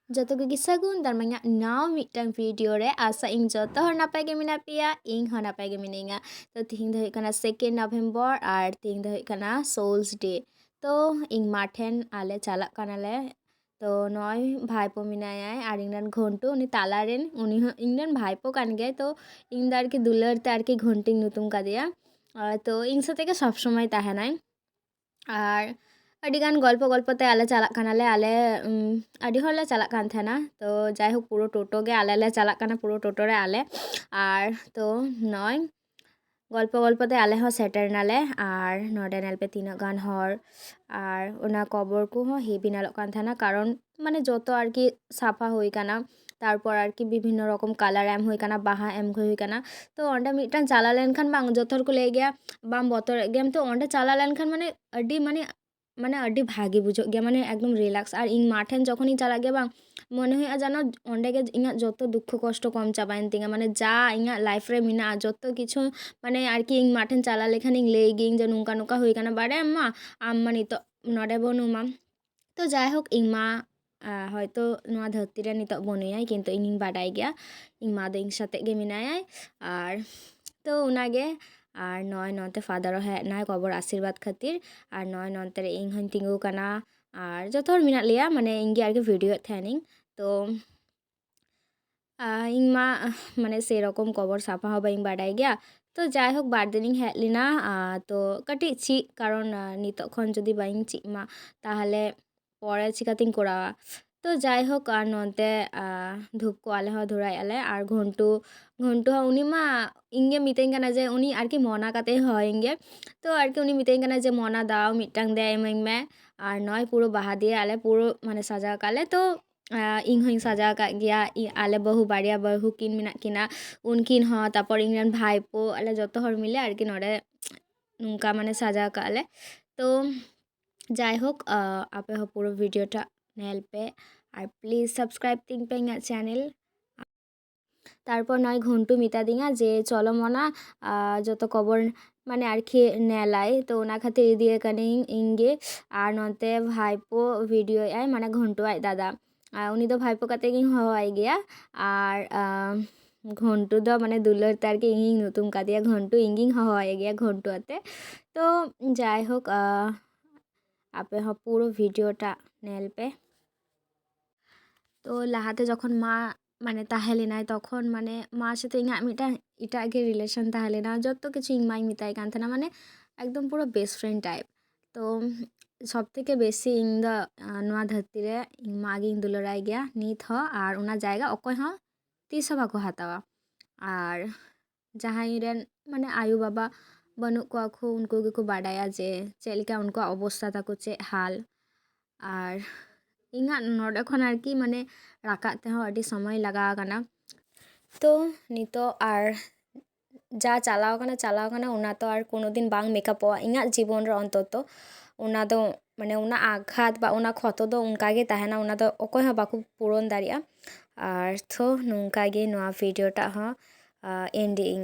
Joto ge gisagun darmanya now mitang video re asa ing joto hor napai ge mina pia ing hor napai ge mininga to tihing do kana 2 November ar tihing do kana Souls Day to ing mathen ale chalak kana le তো নয় ভাইপো মিনায় আর ইংরেন ঘন্টু উনি তালারেন উনি ইংরেন ভাইপো কান গে তো ইংদা আর কি দুলারতে আর কি ঘন্টিং নুতুম কাদিয়া তো ইংসা থেকে সবসময় তাহে নাই আর ᱟᱹᱰᱤᱜᱟᱱ ᱜᱚᱞᱯᱚᱛᱮ ᱟᱞᱮ ᱪᱟᱞᱟᱜ ᱠᱟᱱᱟᱞᱮ ᱟᱞᱮ ᱟᱹᱰᱤ ᱦᱚᱲᱞᱮ ᱪᱟᱞᱟᱜ ᱠᱟᱱ ᱛᱟᱦᱮᱱᱟ ᱛᱚ ᱡᱟᱭᱦᱳᱠ ᱯᱩᱨᱳ ᱴᱳᱴᱳ ᱜᱮ ᱟᱞᱮ ᱞᱮ ᱪᱟᱞᱟᱜ ᱠᱟᱱᱟ ᱯᱩᱨᱳ ᱴᱳᱴᱳ ᱨᱮ ᱟᱞᱮ ᱟᱨ ᱛᱚ ᱱᱚᱜᱼᱚᱭ ᱜᱚᱞᱯᱚᱛᱮ ᱟᱞᱮ ᱦᱚᱸ ᱥᱮᱴᱮᱨ ᱱᱟᱞᱮ ᱟᱨ ᱱᱚᱰᱮ ᱧᱮᱞ ᱯᱮ ᱛᱤᱱᱟᱹᱜ ᱜᱟᱱ ᱦᱚᱲ ᱟᱨ ᱚᱱᱟ ᱠᱚᱵᱚᱨ ᱠᱚᱦᱚᱸ ᱦᱮᱵᱤ ᱧᱮᱞᱚᱜ ᱠᱟᱱ ᱛᱟᱦᱮᱱᱟ ᱠᱟᱨᱚᱱ ᱢᱟᱱᱮ ᱡᱚᱛᱚ ᱟᱨᱠᱤ ᱥᱟᱯᱷᱟ ᱦᱩᱭ ᱠᱟᱱᱟ তারপর আর কি বিভিন্ন রকম কালার এম হই কানা বাহা এম হই কানা তো অন্ডে মিটটাং চালা লেনখান বাং যত হᱚᱲ ᱠᱚ ᱞᱟᱹᱭ ᱜᱮᱭᱟ ᱵᱟᱢ ᱵᱚᱛᱚᱨ ᱜᱮᱭᱟᱢ ᱛᱚ ᱚᱸᱰᱮ ᱪᱟᱞᱟ ᱞᱮᱱᱠᱷᱟᱱ ᱢᱟᱱᱮ ᱟᱹᱰᱤ ᱵᱷᱟᱜᱮ ᱵᱩᱡᱷᱟᱹᱜ ᱜᱮᱭᱟ ᱢᱟᱱᱮ ᱮᱠᱫᱚᱢ ᱨᱤᱞᱟᱠᱥ ᱟᱨ ᱤᱧ ᱢᱟᱴᱷᱮᱱ ᱡᱚᱠᱷᱚᱱᱤᱧ ᱪᱟᱞᱟᱜ ᱜᱮᱭᱟ ᱵᱟᱝ ᱢᱚᱱᱮ ᱦᱩᱭᱩᱜᱼᱟ ᱡᱮᱱᱚ ᱚᱸᱰᱮ ᱜᱮ ᱤᱧᱟᱹᱜ ᱡᱚᱛᱚ ᱫᱩᱠᱠᱷᱚ ᱠᱚᱥᱴᱚ ᱠᱚᱢ ᱪᱟᱵᱟᱭᱮᱱ ᱛᱤᱧᱟᱹ ᱢᱟᱱᱮ ᱡᱟ ᱤᱧᱟᱹᱜ ᱞᱟᱭᱤᱯᱷ ᱨᱮ ᱢᱮᱱᱟᱜᱼᱟ ᱡᱚᱛᱚ ᱠᱤᱪᱷᱩ ᱢᱟᱱᱮ ᱟᱨᱠᱤ ᱤᱧ ᱢᱟᱴᱷᱮᱱ ᱪᱟᱞᱟ ᱞᱮᱠᱷᱟᱱᱤᱧ ᱞᱟᱹᱭ ᱜᱤᱭᱟᱹᱧ ᱡᱮ ᱱᱚᱝᱠᱟ ᱱᱚᱝᱠᱟ ᱦᱩᱭ ᱠᱟᱱᱟ ᱵᱟᱲᱟᱭᱟᱢ ᱢᱟ ᱟᱢ ᱢᱟ ᱱᱤᱛᱚᱜ ᱱᱚᱰᱮ ᱵᱟᱹᱱᱩᱢᱟ ᱛᱚ ᱡᱟᱭᱦᱳᱠ ᱤᱧ ᱢᱟ হয়তো ᱱᱚᱣᱟ ᱫᱷᱟᱹᱨᱛᱤ ᱨᱮ ᱱᱤᱛᱚᱜ ᱵᱟᱹᱱᱩᱭᱟᱭ ᱠᱤᱱᱛᱩ ᱤᱧᱤᱧ ᱵᱟᱰᱟᱭ ᱜᱮᱭᱟ ᱤᱧ ᱢᱟ ᱫᱚ ᱤᱧ ᱥᱟᱛᱮᱜ ᱜᱮ ᱢᱮᱱᱟᱭᱟᱭ ᱟᱨ ᱛᱚ ᱚᱱᱟᱜᱮ ᱟᱨ ᱱᱚᱜᱼᱚᱭ ᱱᱚᱛᱮ ᱯᱷᱟᱫᱟᱨও ᱦᱮᱡ ᱱᱟᱭ ᱠᱚᱵᱚᱨ ᱟᱥᱤᱨᱵᱟᱫ ᱠᱷᱟᱹᱛᱤᱨ ᱟᱨ ᱱᱚᱜᱼᱚᱭ ᱱᱚᱱᱛᱮ ᱨᱮ ᱤᱧ ᱦᱚᱧ ᱛᱤᱸᱜᱩ ᱠᱟᱱᱟ ᱟᱨ ᱡᱚᱛᱚ ᱦᱚᱲ ᱢᱮᱱᱟᱜ ᱞᱮᱭᱟ ᱢᱟᱱᱮ ᱤᱧ ᱜᱮ ᱟᱨᱠᱤ ᱵᱷᱤᱰᱤᱭᱳᱮᱫ ᱛᱟᱦᱮᱱᱤᱧ ᱛᱚ ᱤᱧ ᱢᱟ ᱢᱟᱱᱮ ᱥᱮᱨᱚᱠᱚᱢ ᱠᱚᱵᱚᱨ ᱥᱟᱯᱷᱟ ᱦᱚᱸ ᱵᱟᱹᱧ ᱵᱟᱰᱟᱭ ᱜᱮᱭᱟ ᱛᱚ ᱡᱟᱭᱦᱳᱠ ᱵᱟᱨ ᱫᱤᱱᱤᱧ ᱦᱮᱡ ᱞᱮᱱᱟ ᱛᱚ ᱠᱟᱹᱴᱤᱡ ᱪᱮᱫ ᱠᱟᱨᱚᱱ ᱱᱤᱛᱚᱜ ᱠᱷᱚᱱ ᱡᱩᱫᱤ ᱵᱟᱹᱧ ᱪᱮᱫ ᱢᱟ ᱛᱟᱦᱚᱞᱮ পরে চিকাতিং করাওয়া তো যাই হোক আর নতে ধূপ কো আলে ᱦᱚᱸ ᱫᱷᱚᱨᱟᱭᱮᱫᱼᱟ ᱞᱮ ᱟᱨ ᱜᱷᱚᱱᱴᱩ ᱦᱚᱸ ᱩᱱᱤ ᱢᱟ ᱤᱧ ᱜᱮ ᱢᱤᱛᱟᱹᱧ ᱠᱟᱱᱟ ᱡᱮ ᱩᱱᱤ ᱟᱨᱠᱤ ᱢᱚᱱᱟ ᱠᱟᱛᱮ ᱦᱚᱦᱚᱭᱤᱧ ᱜᱮ ᱛᱚ ᱟᱨᱠᱤ ᱩᱱᱤ ᱢᱤᱛᱟᱹᱧ ᱠᱟᱱᱟ ᱡᱮ ᱢᱚᱱᱟ ᱫᱟও ᱢᱤᱫᱴᱟᱝ ᱫᱮ ᱤᱢᱟᱹᱧ ᱢᱮ ᱟᱨ ᱱᱚᱭ ᱯᱩᱨᱳ ᱵᱟᱦᱟ ᱫᱤᱭᱮ ᱟᱞᱮ ᱯᱩᱨᱳ ᱢᱟᱱᱮ ᱥᱟᱡᱟᱣ ᱠᱟᱜ ᱞᱮ ᱛᱚ ᱤᱧ ᱦᱚᱧ ᱥᱟᱡᱟᱣ ᱠᱟᱜ ᱜᱮᱭᱟ ᱟᱞᱮ ᱵᱟᱹᱦᱩ ᱵᱟᱨᱭᱟ ᱵᱟᱹᱦᱩ ᱠᱤᱱ ᱢᱮᱱᱟᱜ ᱠᱤᱱᱟ ᱩᱱᱠᱤᱱ ᱦᱚᱸ ᱛᱟᱨᱯᱚᱨ ᱤᱧ ᱨᱮᱱ ᱵᱷᱟইᱯᱳ ᱟᱞᱮ ᱡᱚᱛᱚ ᱦᱚᱲ ᱢᱤᱞᱮ ᱟᱨᱠᱤ ᱱᱚᱰᱮ ᱱᱚᱝᱠᱟ ᱢᱟᱱᱮ ᱥᱟᱡᱟᱣ ᱠᱟᱜ ᱞᱮ ᱛᱚ যাইহোক ᱟᱯᱮ ᱦᱚᱸ ᱯᱩᱨᱳ ᱵᱷᱤᱰᱤᱭᱳᱴᱟ ᱧᱮᱞ ᱯᱮ আর প্লিজ সাবস্ক্রাইব তিং পে ইᱧᱟᱹᱜ চ্যানেল তারপর নয় ঘন্টু মিতাদিঙা যে চলো মনা যত কবর মানে আর কি নেলাই তো ওনা খাতে দিয়ে কানিং ইংগে আর নতে ভাইপো ভিডিও আই মানে ঘন্টু আই দাদা উনি তো ভাইপো কাতে গিং হওয়াই গিয়া আর ঘন্টু দ মানে দুলার তার কি ইং নতুন কাদিয়া ঘন্টু ইঙ্গিং হওয়াই গিয়া ঘন্টু আতে তো যাই হোক আপে হ পুরো ভিডিওটা নেল পে তো লাহাতে যখন মা মানে তাহেলেনায় তখন মানে মার সাথে ইᱧᱟᱹᱜ ᱢᱤᱫᱴᱟᱝ ᱮᱴᱟᱜ ᱜᱮ রিলেশন ᱛᱟᱦᱮᱸᱞᱮᱱᱟ ᱡᱚᱛᱚ ᱠᱤᱪᱷᱩ ᱤᱧ ᱢᱟᱧ ᱢᱮᱛᱟᱭ ᱠᱟᱱ ᱛᱟᱦᱮᱱᱟ ᱢᱟᱱᱮ একদম পুরো বেস্ট ফ্রেন্ড টাইপ তো সব থেকে বেশি ᱤᱧ ᱫᱚ ᱱᱚᱣᱟ ᱫᱷᱟᱹᱨᱛᱤ ᱨᱮ ᱤᱧ ᱢᱟ ᱜᱤᱧ ᱫᱩᱞᱟᱹᱲᱟᱭ ᱜᱮᱭᱟ ᱱᱤᱛ ᱦᱚᱸ ᱟᱨ ᱚᱱᱟ ᱡᱟᱭᱜᱟ ᱚᱠᱚᱭ ᱦᱚᱸ ᱛᱤᱥ ᱦᱚᱸ ᱵᱟᱠᱚ ᱦᱟᱛᱟᱣᱟ ᱟᱨ ᱡᱟᱦᱟᱸᱭ ᱨᱮᱱ ᱢᱟᱱᱮ ᱟᱭᱳ ᱵᱟᱵᱟ ᱵᱟᱹᱱᱩᱜ ᱠᱚᱣᱟ ᱠᱚ ᱩᱱᱠᱩ ᱜᱮᱠᱚ ᱵᱟᱰᱟᱭᱟ ᱡᱮ ᱪᱮᱫ ᱞᱮᱠᱟ ᱩᱱᱠᱩᱣᱟᱜ ᱚᱵᱚᱥᱛᱟ ᱛᱟᱠᱚ ᱪᱮᱫ ᱦᱟᱞ ᱟᱨ ᱤᱧᱟᱹᱜ ᱱᱚᱰᱮ ᱠᱷᱚᱱ ᱟᱨᱠᱤ ᱢᱟᱱᱮ ᱨᱟᱠᱟᱵ ᱛᱮᱦᱚᱸ ᱟᱹᱰᱤ ᱥᱚᱢᱚᱭ ᱞᱟᱜᱟᱣ ᱟᱠᱟᱱᱟ ᱛᱚ ᱱᱤᱛᱚᱜ ᱟᱨ যা চালাও কানা ওনা তো আর কোনো দিন বাং মেকআপᱚᱜᱼᱟ ᱤᱧᱟᱹᱜ ᱡᱤᱵᱚᱱ ᱨᱮ ᱚᱱᱛᱚᱛᱚ ᱚᱱᱟ ᱫᱚ ᱢᱟᱱᱮ ᱚᱱᱟ ᱟᱜᱷᱟᱛ ᱵᱟ ᱚᱱᱟ ᱠᱷᱚᱛᱚ ᱫᱚ ᱚᱱᱠᱟ ᱜᱮ ᱛᱟᱦᱮᱱᱟ ᱚᱱᱟ ᱫᱚ ᱚᱠᱚᱭ ᱦᱚᱸ ᱵᱟᱠᱚ ᱯᱩᱨᱚᱱ ᱫᱟᱲᱮᱭᱟᱜᱼᱟ ᱟᱨ ᱛᱚ ᱱᱚᱝᱠᱟ ᱜᱮ ᱱᱚᱣᱟ ᱵᱷᱤᱰᱤᱭᱳᱴᱟᱜ ᱦᱚᱸ ᱮᱱᱰᱤᱝ